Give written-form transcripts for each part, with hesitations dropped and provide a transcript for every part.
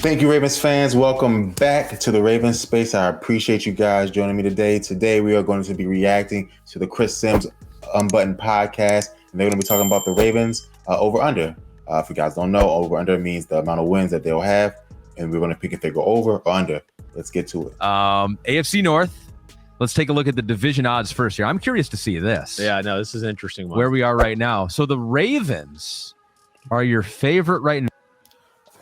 Thank you, Ravens fans. Welcome back to the Ravens Space. I appreciate you guys joining me today. Today, we are going to be reacting to the Chris Sims Unbuttoned podcast, and they're going to be talking about the Ravens over-under. If you guys don't know, over-under means the amount of wins that they'll have, and we're going to pick if they go over or under. Let's get to it. AFC North. Let's take a look at the division odds first here. I'm curious to see this. Yeah, no, this is an interesting one. Where we are right now. So the Ravens are your favorite right now.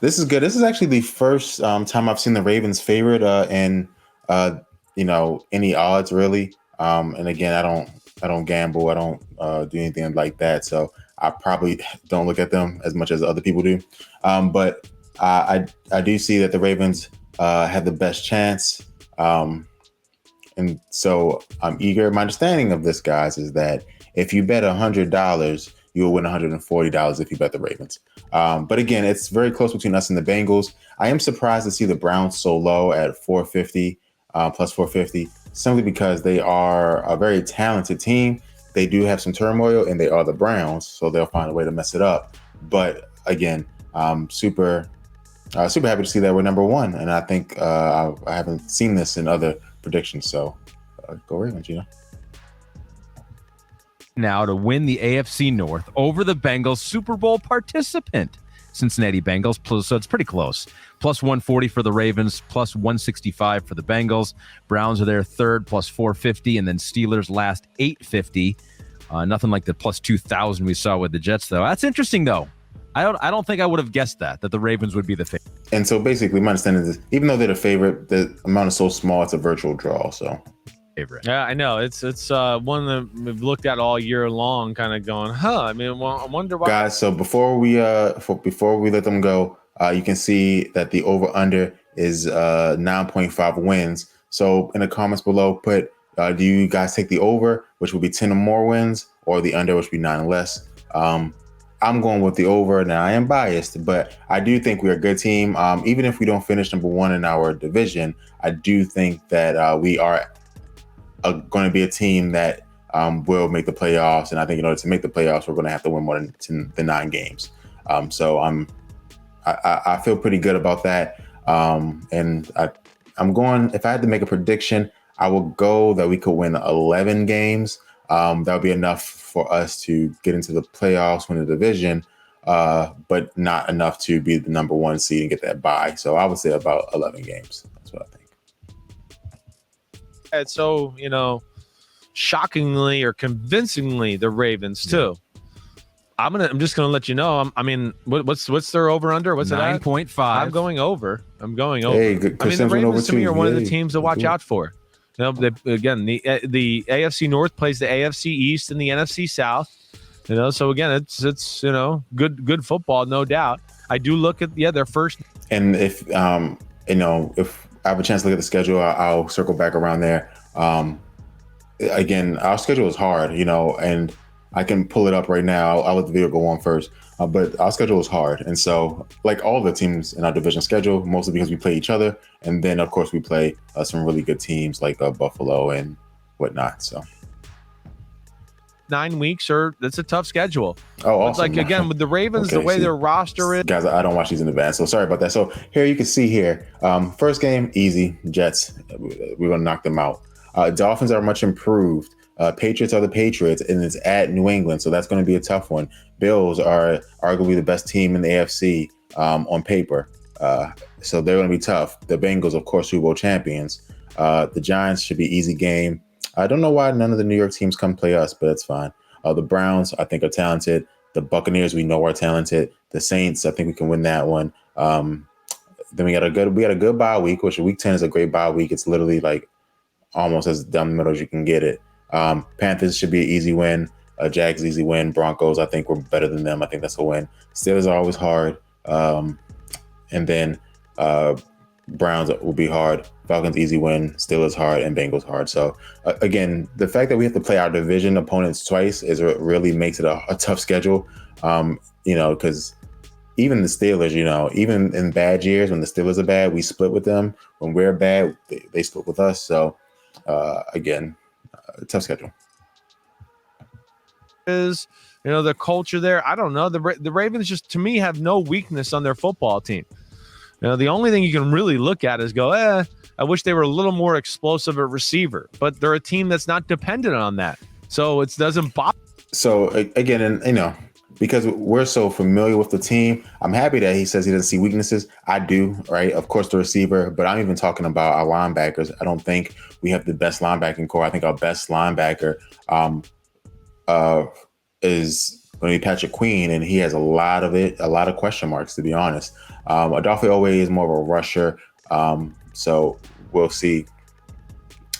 This is good. This is actually the first time I've seen the Ravens favored in any odds really. And again, I don't gamble. I don't do anything like that. So I probably don't look at them as much as other people do. But I do see that the Ravens have the best chance. And so I'm eager. My understanding of this, guys, is that if you bet $100, you will win $140 if you bet the Ravens. But again, it's very close between us and the Bengals. I am surprised to see the Browns so low at 450, plus 450, simply because they are a very talented team. They do have some turmoil, and they are the Browns, so they'll find a way to mess it up. But again, super happy to see that we're number one, and I think I haven't seen this in other predictions. So go Ravens, Now to win the AFC North over the Bengals, Super Bowl participant, Cincinnati Bengals. So it's pretty close. Plus 140 for the Ravens, plus 165 for the Bengals. Browns are there third, plus 450, and then Steelers last 850. Nothing like the plus 2,000 we saw with the Jets, though. That's interesting, though. I don't think I would have guessed that the Ravens would be the favorite. And so basically, my understanding is, even though they're the favorite, the amount is so small, it's a virtual draw. So. Favorite. Yeah, I know. It's one that we've looked at all year long, kind of going, I mean, I wonder why. Guys, so before we let them go, you can see that the over/under is 9.5 wins. So in the comments below, put do you guys take the over, which will be 10 or more wins, or the under, which would be 9 or less? I'm going with the over. Now, I am biased, but I do think we're a good team. Even if we don't finish number one in our division, I do think that we are going to be a team that will make the playoffs, and I think in order to make the playoffs, we're going to have to win more than 9 games. So I feel pretty good about that, and I'm going. If I had to make a prediction, I would go that we could win 11 games. That would be enough for us to get into the playoffs, win the division, but not enough to be the number one seed and get that bye. So I would say about 11 games. That's what I think. And so, shockingly or convincingly, the Ravens too. I'm just gonna let you know. I mean, what's their over under? What's 9.5? I'm going over. Hey, good. I mean, the Ravens to me are one of the teams to watch out for. The AFC North plays the AFC East and the NFC South. So again, it's good football, no doubt. I do look at their first. And if if I have a chance to look at the schedule, I'll circle back around there. Again, our schedule is hard, and I can pull it up right now. I'll let the video go on first. But our schedule is hard. And so, like all the teams in our division schedule, mostly because we play each other. And then, of course, we play some really good teams like Buffalo and whatnot. So 9 weeks, that's a tough schedule. Oh, awesome. Like, again, with the Ravens, the way their roster is. Guys, I don't watch these in advance, so sorry about that. So here you can see here, first game, easy, Jets. We're going to knock them out. Dolphins are much improved. Patriots are the Patriots, and it's at New England, so that's going to be a tough one. Bills are arguably the best team in the AFC on paper, so they're going to be tough. The Bengals, of course, Super Bowl champions. The Giants should be easy game. I don't know why none of the New York teams come play us, but that's fine. The Browns, I think, are talented. The Buccaneers, we know, are talented. The Saints, I think we can win that one. Then we got a good bye week, which week 10 is a great bye week. It's literally like almost as down the middle as you can get it. Panthers should be an easy win. Jags, easy win. Broncos, I think we're better than them. I think that's a win. Steelers are always hard. And then Browns will be hard. Falcons, easy win. Steelers hard, and Bengals hard. So again, the fact that we have to play our division opponents twice is what really makes it a tough schedule. Because even the Steelers, even in bad years when the Steelers are bad, we split with them. When we're bad, they split with us. So again, tough schedule. Is the culture there? I don't know. The Ravens just, to me, have no weakness on their football team. The only thing you can really look at is go, I wish they were a little more explosive at receiver, but they're a team that's not dependent on that. So it doesn't bother. So again, and because we're so familiar with the team, I'm happy that he says he doesn't see weaknesses. I do, right? Of course, the receiver, but I'm even talking about our linebackers. I don't think we have the best linebacking core. I think our best linebacker is going to be Patrick Queen, and he has a lot of question marks, to be honest. Adolfo Owe is more of a rusher, so we'll see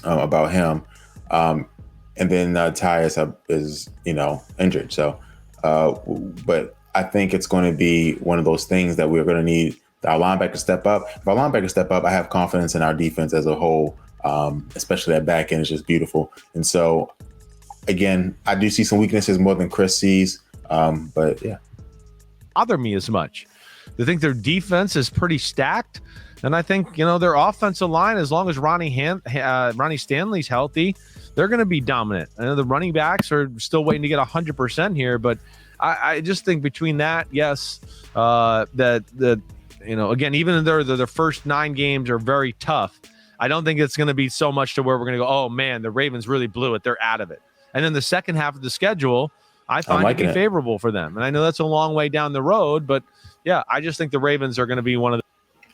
about him. And then Tyus is injured. So, but I think it's going to be one of those things that we're going to need our linebackers step up. If our linebackers step up, I have confidence in our defense as a whole, especially that back end is just beautiful. And so, again, I do see some weaknesses more than Chris sees, but yeah. Bother me as much. I think their defense is pretty stacked. And I think, their offensive line, as long as Ronnie Stanley's healthy, they're going to be dominant. I know the running backs are still waiting to get 100% here, but I just think between that, yes, again, even though their first 9 games are very tough, I don't think it's going to be so much to where we're going to go, oh man, the Ravens really blew it. They're out of it. And then the second half of the schedule, I find to be favorable for them. And I know that's a long way down the road, but yeah, I just think the Ravens are going to be one of the.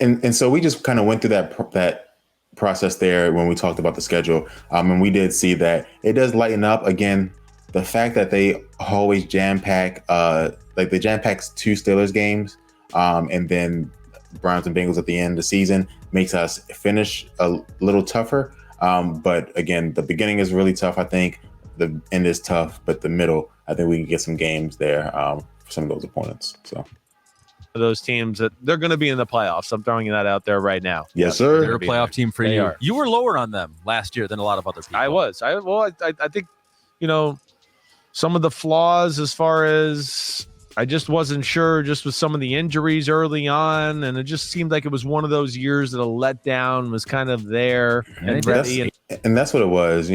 And so we just kind of went through that process there when we talked about the schedule. And we did see that it does lighten up. Again, the fact that they always jam-pack, like they jam-pack 2 Steelers games, and then Browns and Bengals at the end of the season makes us finish a little tougher. But again, the beginning is really tough. I think the end is tough, but the middle, I think we can get some games there for some of those opponents. So. Those teams that they're going to be in the playoffs. I'm throwing that out there right now. Yes, sir. They're a playoff team for you. You were lower on them last year than a lot of other people. I was. I think, some of the flaws as far as I just wasn't sure just with some of the injuries early on. And it just seemed like it was one of those years that a letdown was kind of there and ready. And that's what it was.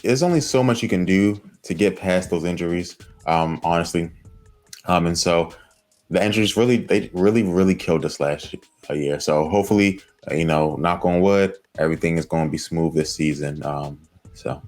There's only so much you can do to get past those injuries, honestly. And so the injuries really killed us last year. So hopefully, knock on wood, everything is going to be smooth this season. So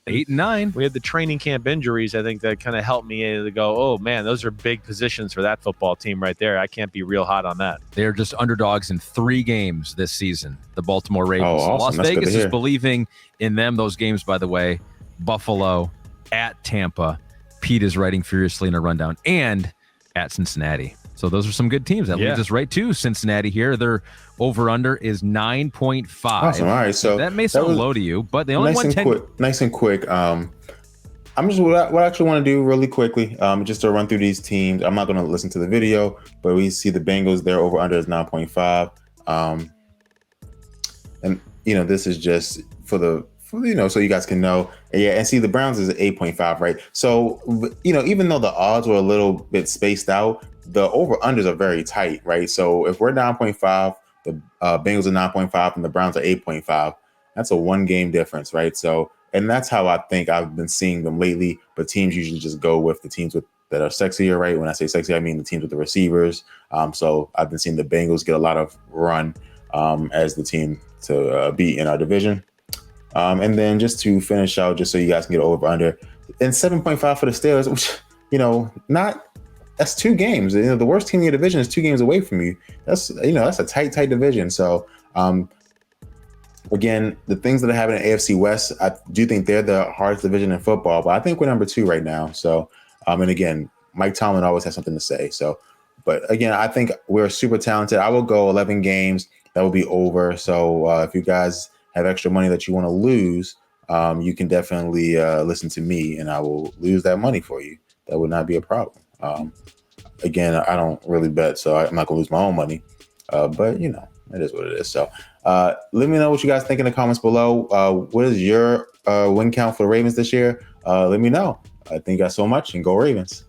8 and 9. We had the training camp injuries. I think that kind of helped me to go, oh man, those are big positions for that football team right there. I can't be real hot on that. They're just underdogs in 3 games this season. The Baltimore Ravens. Oh, awesome. Las That's Vegas is believing in them. Those games, by the way, Buffalo, at Tampa. Pete is writing furiously in a rundown, and at Cincinnati. So those are some good teams. That leads us right to Cincinnati here. Their over-under is 9.5. Awesome. All right. So that may sound low to you, but they only won 10. Nice and quick. I'm just what I actually want to do really quickly, just to run through these teams. I'm not going to listen to the video, but we see the Bengals, their over-under is 9.5. And, this is just so you guys can know. Yeah, and see the Browns is 8.5, right? So, even though the odds were a little bit spaced out, the over-unders are very tight, right? So if we're 9.5, the Bengals are 9.5, and the Browns are 8.5, that's a 1-game difference, right? So, and that's how I think I've been seeing them lately, but teams usually just go with the teams that are sexier, right? When I say sexy, I mean the teams with the receivers. So I've been seeing the Bengals get a lot of run as the team to beat in our division. And then just to finish out, just so you guys can get over under, and 7.5 for the Steelers, which, that's 2 games. The worst team in your division is 2 games away from you. That's a tight division. So, again, the things that are happening in AFC West, I do think they're the hardest division in football, but I think we're number 2 right now. So, and again, Mike Tomlin always has something to say. So, but again, I think we're super talented. I will go 11 games. That will be over. So, if you guys have extra money that you want to lose, you can definitely listen to me, and I will lose that money for you. That would not be a problem. Again, I don't really bet, so I'm not gonna lose my own money. But it is what it is. So let me know what you guys think in the comments below. What is your win count for the Ravens this year? Let me know. Thank you guys so much, and go Ravens.